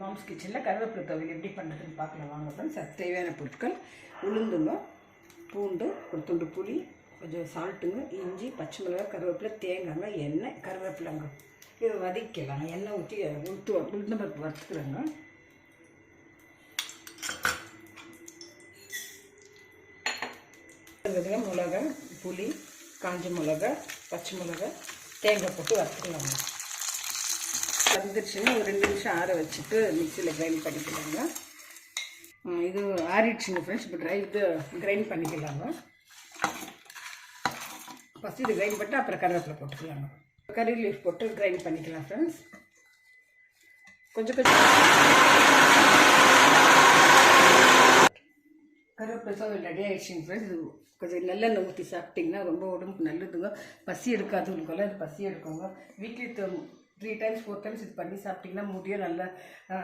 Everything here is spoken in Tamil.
மாம்ஸ் கிச்சனில் கருவேப்பிலை துவையல் எப்படி பண்ணுறதுன்னு பார்க்கலாம் வாங்க ஃப்ரெண்ட்ஸ். அது தேவையான பொருட்கள் உளுந்துங்க, பூண்டு, ஒரு துண்டு புளி, கொஞ்சம் சால்ட்டுங்க, இஞ்சி, பச்சை மிளகாய், கருவேப்பிலை, தேங்காய்ங்க, எண்ணெய், கருவேப்பிலைங்க. இதை வதக்கிக்கலாங்க. எண்ணெய் ஊற்றி உளுந்தம்பருப்பு வறுத்துக்கிறேங்க. மிளகா, புளி, காஞ்ச மிளகா, பச்சை மிளகாய், தேங்காய் போட்டு வறுத்துக்கலாங்க. வந்துருச்சுன்னா ஒரு 2 நிமிஷம் ஆற வச்சுட்டு மிக்சியில் கிரைண்ட் பண்ணிக்கலாங்க. இது ஆறிடுச்சுங்க ஃப்ரெண்ட்ஸ். இப்போ இது கிரைண்ட் பண்ணிக்கலாங்க. ஃபஸ்ட்டு இது கிரைண்ட் பண்ணிட்டு அப்புறம் கருவேப்பிலை போட்டுக்கலாங்க. கறி லீஃப் போட்டு கிரைண்ட் பண்ணிக்கலாம் ஃப்ரெண்ட்ஸ். கொஞ்சம் கருவேப்பிலை சாதம் ரெடி ஆகிடுச்சிங்க ஃப்ரெண்ட்ஸ். இது கொஞ்சம் நல்லெண்ணெய் ஊற்றி சாப்பிட்டிங்கன்னா ரொம்ப உடம்புக்கு நல்லதுங்க. பசி எடுக்காதவங்களுக்கெல்லாம் இது பசி எடுக்குங்க. வீக்லி 3 times 4 times இது பண்ணி சாப்பிட்டிங்கன்னா முடியும் நல்லா